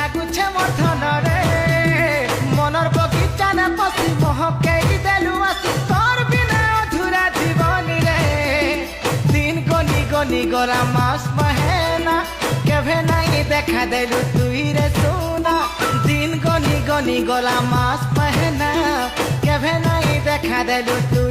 লাগুছে মোর ধনরে মনর বগিচানে পশি মহকেই দেলু আসি তোর বিনা অধুরা জীবনী রে দিন গনি গনি গলা মাস মহেনা কেভে নাই দেখা দেলু তুই রে সোনা দিন গনি গনি গলা মাস মহেনা কেভে নাই দেখা দেলু তুই